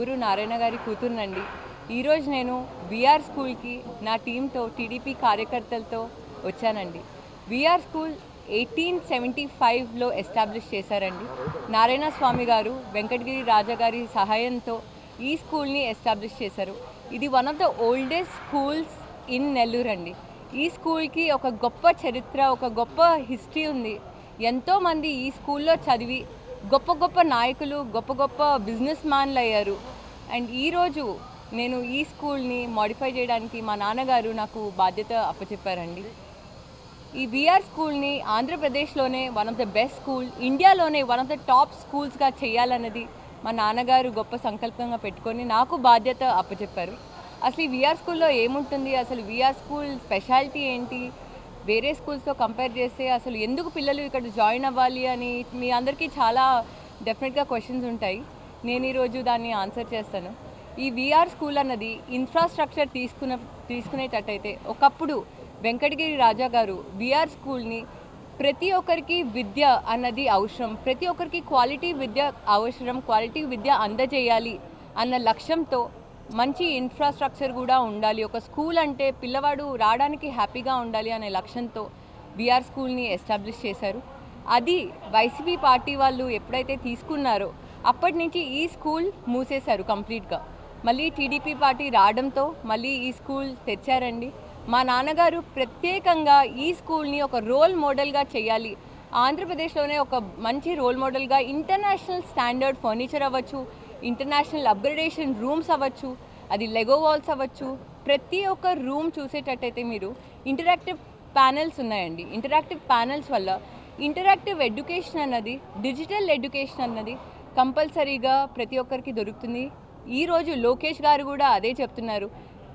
పొంగూరు నారాయణ గారి కూతురునండి. ఈరోజు నేను విఆర్ స్కూల్కి నా టీంతో టీడీపీ కార్యకర్తలతో వచ్చానండి. విఆర్ స్కూల్ 1875లో ఎస్టాబ్లిష్ చేశారండి. నారాయణ స్వామి గారు వెంకటగిరి రాజా గారి సహాయంతో ఈ స్కూల్ని ఎస్టాబ్లిష్ చేశారు. ఇది one of the oldest schools in Nellore అండి. ఈ స్కూల్కి ఒక గొప్ప చరిత్ర, ఒక గొప్ప హిస్టరీ ఉంది. ఎంతోమంది ఈ స్కూల్లో చదివి గొప్ప గొప్ప నాయకులు, గొప్ప గొప్ప బిజినెస్ మ్యాన్లు అయ్యారు. అండ్ ఈరోజు నేను ఈ స్కూల్ని మోడిఫై చేయడానికి మా నాన్నగారు నాకు బాధ్యత అప్పచెప్పారండి. ఈ విఆర్ స్కూల్ని ఆంధ్రప్రదేశ్లోనే one of the best school, ఇండియాలోనే వన్ ఆఫ్ ద టాప్ స్కూల్స్గా చేయాలన్నది మా నాన్నగారు గొప్ప సంకల్పంగా పెట్టుకొని నాకు బాధ్యత అప్పచెప్పారు. అసలు ఈ విఆర్ స్కూల్లో ఏముంటుంది, అసలు విఆర్ స్కూల్ స్పెషాలిటీ ఏంటి, వేరే స్కూల్స్తో కంపేర్ చేస్తే అసలు ఎందుకు పిల్లలు ఇక్కడ జాయిన్ అవ్వాలి అని మీ అందరికీ చాలా డెఫినెట్గా క్వశ్చన్స్ ఉంటాయి. నేను ఈరోజు దాన్ని ఆన్సర్ చేస్తాను. ఈ విఆర్ స్కూల్ అన్నది ఇన్ఫ్రాస్ట్రక్చర్ తీసుకునేటట్టయితే ఒకప్పుడు వెంకటగిరి రాజా గారు విఆర్ స్కూల్ని ప్రతి ఒక్కరికి విద్య అన్నది అవసరం, ప్రతి ఒక్కరికి క్వాలిటీ విద్య అవసరం, క్వాలిటీ విద్య అందజేయాలి అన్న లక్ష్యంతో మంచి ఇన్ఫ్రాస్ట్రక్చర్ కూడా ఉండాలి, ఒక స్కూల్ అంటే పిల్లవాడు రావడానికి హ్యాపీగా ఉండాలి అనే లక్ష్యంతో విఆర్ స్కూల్ని ఎస్టాబ్లిష్ చేశారు. అది వైసీపీ పార్టీ వాళ్ళు ఎప్పుడైతే తీసుకున్నారో అప్పటి నుంచి ఈ స్కూల్ మూసేశారు కంప్లీట్గా. మళ్ళీ టీడీపీ పార్టీ రావడంతో మళ్ళీ ఈ స్కూల్ తెచ్చారండి. మా నాన్నగారు ప్రత్యేకంగా ఈ స్కూల్ని ఒక రోల్ మోడల్గా చేయాలి, ఆంధ్రప్రదేశ్లోనే ఒక మంచి రోల్ మోడల్గా ఇంటర్నేషనల్ స్టాండర్డ్ ఫర్నిచర్ అవ్వచ్చు, ఇంటర్నేషనల్ అప్గ్రేడేషన్ రూమ్స్ అవ్వచ్చు, అది లెగో వాల్స్ అవ్వచ్చు. ప్రతి ఒక్క రూమ్ చూసేటట్టయితే మీరు ఇంటరాక్టివ్ ప్యానెల్స్ ఉన్నాయండి. ఇంటరాక్టివ్ ప్యానెల్స్ వల్ల ఇంటరాక్టివ్ ఎడ్యుకేషన్ అన్నది, డిజిటల్ ఎడ్యుకేషన్ అన్నది కంపల్సరీగా ప్రతి ఒక్కరికి దొరుకుతుంది. ఈరోజు లోకేష్ గారు కూడా అదే చెప్తున్నారు,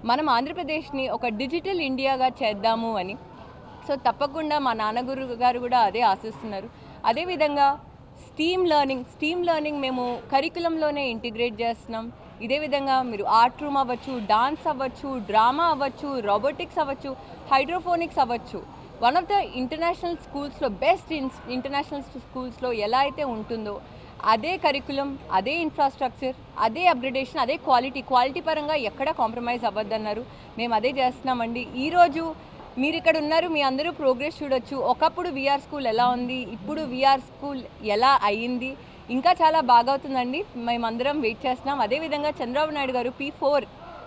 మనం ఆంధ్రప్రదేశ్ని ఒక డిజిటల్ ఇండియాగా చేద్దాము అని. సో తప్పకుండా మా నాన్నగారు గారు కూడా అదే ఆశిస్తున్నారు. అదేవిధంగా స్టీమ్ లెర్నింగ్ మేము కరికులంలోనే ఇంటిగ్రేట్ చేస్తున్నాం. ఇదే విధంగా మీరు ఆర్ట్ రూమ్ అవ్వచ్చు, డాన్స్ అవ్వచ్చు, డ్రామా అవ్వచ్చు, రోబోటిక్స్ అవ్వచ్చు, హైడ్రోఫోనిక్స్ అవ్వచ్చు. వన్ ఆఫ్ ద ఇంటర్నేషనల్ స్కూల్స్లో బెస్ట్ ఇంటర్నేషనల్ స్కూల్స్లో ఎలా అయితే ఉంటుందో అదే కరికులం, అదే ఇన్ఫ్రాస్ట్రక్చర్, అదే అప్గ్రేడేషన్, అదే క్వాలిటీ పరంగా ఎక్కడ కాంప్రమైజ్ అవ్వద్దన్నారు. మేము అదే చేస్తున్నామండి. ఈరోజు మీరు ఇక్కడ ఉన్నారు, మీ అందరూ ప్రోగ్రెస్ చూడొచ్చు. ఒకప్పుడు విఆర్ స్కూల్ ఎలా ఉంది, ఇప్పుడు విఆర్ స్కూల్ ఎలా అయ్యింది, ఇంకా చాలా బాగా అవుతుందండి. మేమందరం వెయిట్ చేస్తున్నాం. అదేవిధంగా చంద్రబాబు నాయుడు గారు P4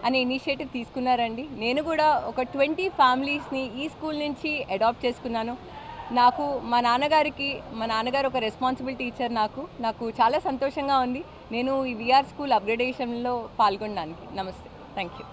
అనే ఇనిషియేటివ్ తీసుకున్నారండి. నేను కూడా ఒక 20 ఫ్యామిలీస్ని ఈ స్కూల్ నుంచి అడాప్ట్ చేసుకున్నాను. మా నాన్నగారు ఒక రెస్పాన్సిబిలిటీ ఇచ్చారు. నాకు చాలా సంతోషంగా ఉంది నేను ఈ విఆర్ స్కూల్ అప్గ్రేడేషన్లో పాల్గొనడానికి. నమస్తే, థ్యాంక్ యూ.